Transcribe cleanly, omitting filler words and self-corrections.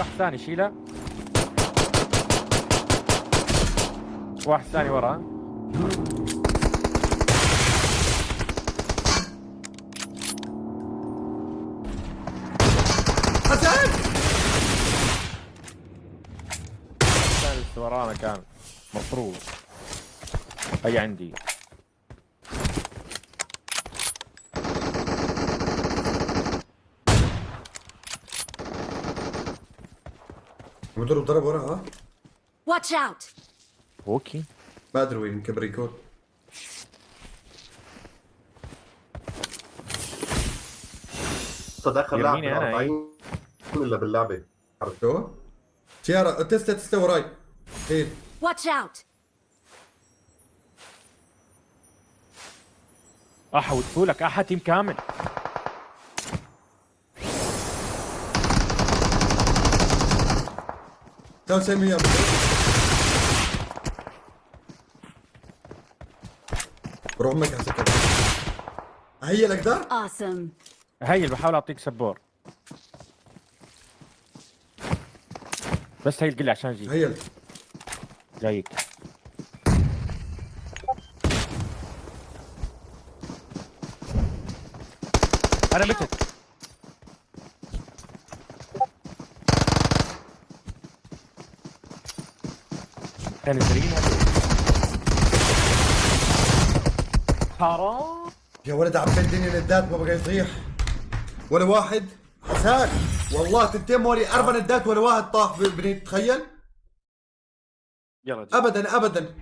واحد ثاني شيله. واحد ثاني وراه. حسن الثاني لسه ورانا كان مفروض. هي عندي. مضرب ضرب وراها. Watch out! اوكي. ما ادري وين يمكن بريكول. صدق اللاعب يرميني أنا، 40 ولا باللعبه؟ شو؟ سيارة تسلا وراي. خير. Watch out! احوت لك احد تيم كامل. تعال سامي يا روح امك يا سكر. هي الاقدار؟ Awesome. هي اللي بحاول اعطيك سبور. بس هي القلة عشان اجيك. هي جايك. انا متت. كان يزرينا. حرام. يا ولد عبيتني ندات ما بقى يصيح. ولا واحد حسان والله تنتين موري 4 ندات ولا واحد طاح بني تخيل. يلا جي. ابدا ابدا